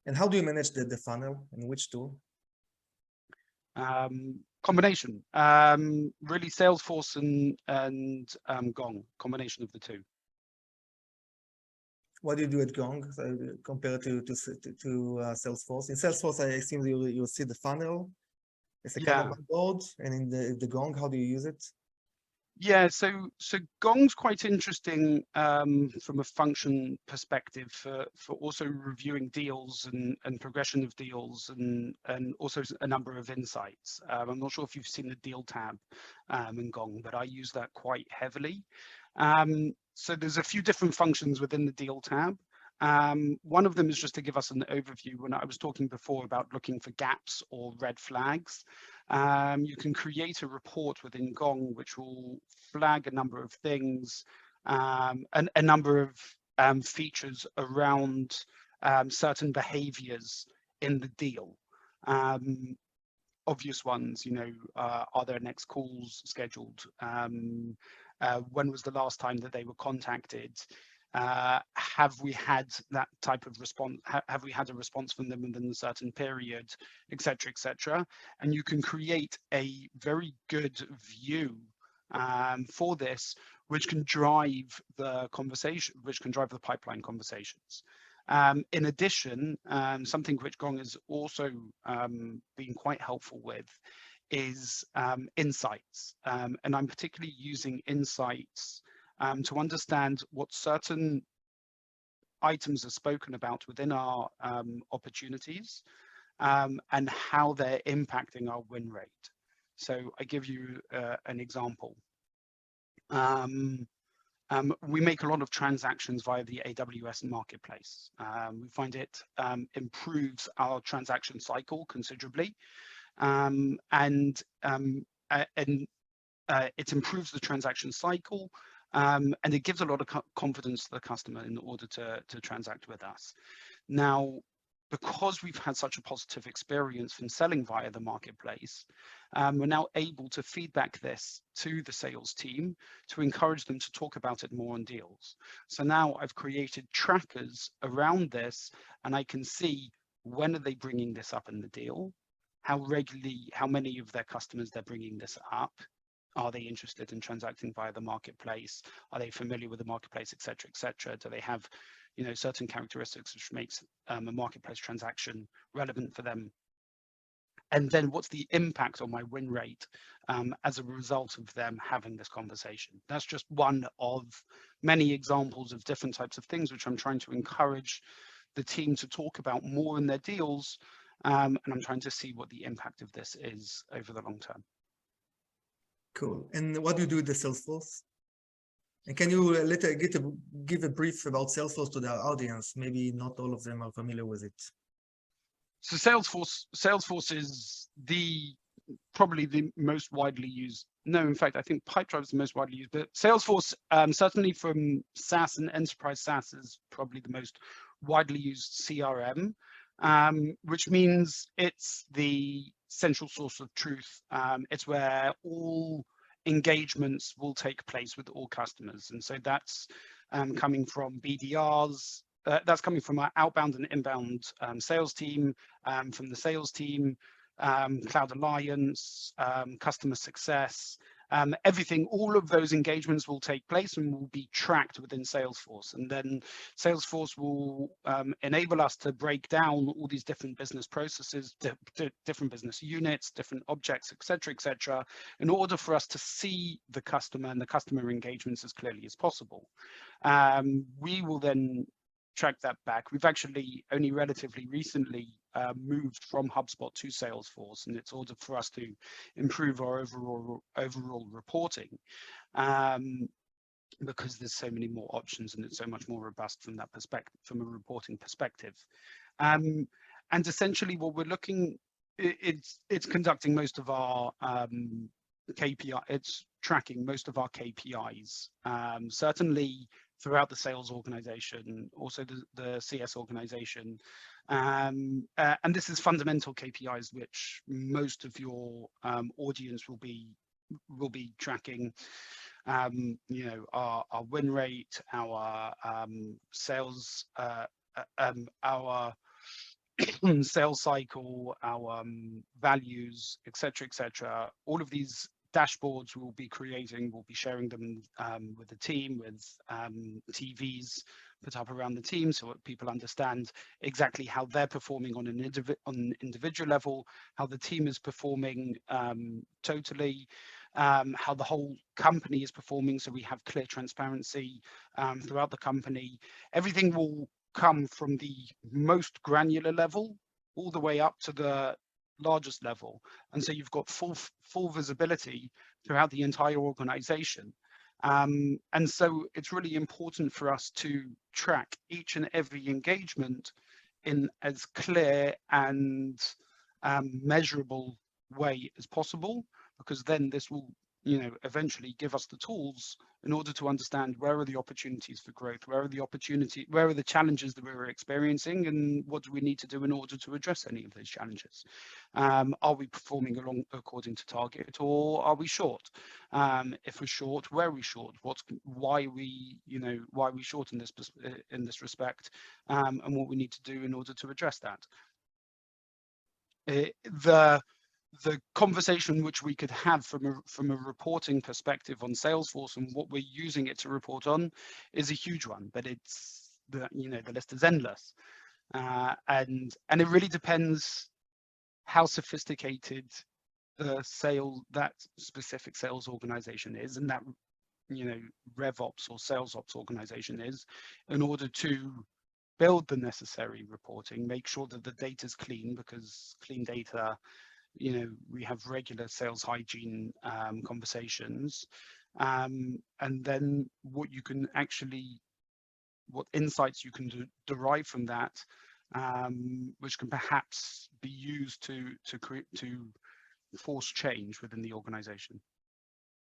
And how do you manage the funnel, and which tool? Combination, really SalesForce and Gong, combination of the two. What do you do at Gong compared to Salesforce? In Salesforce, I assume you see the funnel. It's a Kanban board, and in the Gong, how do you use it? Yeah, so Gong's quite interesting from a function perspective for also reviewing deals and progression of deals and also a number of insights. I'm not sure if you've seen the deal tab in Gong, but I use that quite heavily. So there's a few different functions within the deal tab. One of them is just to give us an overview. When I was talking before about looking for gaps or red flags, you can create a report within Gong which will flag a number of things and a number of features around certain behaviors in the deal. Obvious ones, are there next calls scheduled? When was the last time that they were contacted? Have we had that type of response? Have we had a response from them within a certain period, etc., etc.? And you can create a very good view for this, which can drive the conversation, which can drive the pipeline conversations. In addition, something which Gong has also been quite helpful with is insights, and I'm particularly using insights to understand what certain items are spoken about within our opportunities and how they're impacting our win rate. So I give you an example. We make a lot of transactions via the AWS marketplace. We find it improves our transaction cycle considerably, and it improves the transaction cycle. And it gives a lot of confidence to the customer in order to transact with us. Now, because we've had such a positive experience from selling via the marketplace, we're now able to feedback this to the sales team to encourage them to talk about it more on deals. So now I've created trackers around this, and I can see when are they bringing this up in the deal, how regularly, how many of their customers they're bringing this up. Are they interested in transacting via the marketplace? Are they familiar with the marketplace, et cetera, et cetera? Do they have, certain characteristics which makes a marketplace transaction relevant for them? And then what's the impact on my win rate as a result of them having this conversation? That's just one of many examples of different types of things which I'm trying to encourage the team to talk about more in their deals. And I'm trying to see what the impact of this is over the long term. Cool. And what do you do with the Salesforce? And can you give a brief about Salesforce to the audience? Maybe not all of them are familiar with it. So Salesforce is probably the most widely used. No, in fact, I think Pipedrive is the most widely used, but Salesforce, certainly from SaaS and enterprise SaaS, is probably the most widely used CRM, which means it's the central source of truth. It's where all engagements will take place with all customers. And so that's coming from BDRs, that's coming from our outbound and inbound sales team, from the sales team, Cloud Alliance, customer success, everything, all of those engagements will take place and will be tracked within Salesforce. And then Salesforce will enable us to break down all these different business processes, different business units, different objects, et cetera, in order for us to see the customer and the customer engagements as clearly as possible. We will then track that back. We've actually only relatively recently moved from HubSpot to Salesforce, and it's order for us to improve our overall reporting because there's so many more options and it's so much more robust from that perspective, from a reporting perspective. And essentially, what we're looking, it's conducting most of our KPI. It's tracking most of our KPIs, certainly throughout the sales organization, also the CS organization. And this is fundamental KPIs, which most of your audience will be tracking. Our win rate, our sales, our sales cycle, our values, etc. All of these dashboards we'll be creating, we'll be sharing them with the team, with TVs put up around the team, so that people understand exactly how they're performing on an individual level, how the team is performing totally, how the whole company is performing, so we have clear transparency throughout the company. Everything will come from the most granular level all the way up to the largest level, and so you've got full visibility throughout the entire organization. And so it's really important for us to track each and every engagement in as clear and measurable way as possible, because then this will, you know, eventually give us the tools in order to understand where are the opportunities for growth, where are the challenges that we're experiencing, and what do we need to do in order to address any of those challenges. Are we performing along according to target, or are we short? If we're short, where are we short? Why are we short in this respect, and what we need to do in order to address that. The conversation which we could have from a reporting perspective on Salesforce and what we're using it to report on is a huge one, but the list is endless, and it really depends how sophisticated that specific sales organization is, and that RevOps or SalesOps organization is, in order to build the necessary reporting, make sure that the data is clean, because clean data, we have regular sales hygiene conversations, and then what insights you can derive from that, which can perhaps be used to force change within the organization.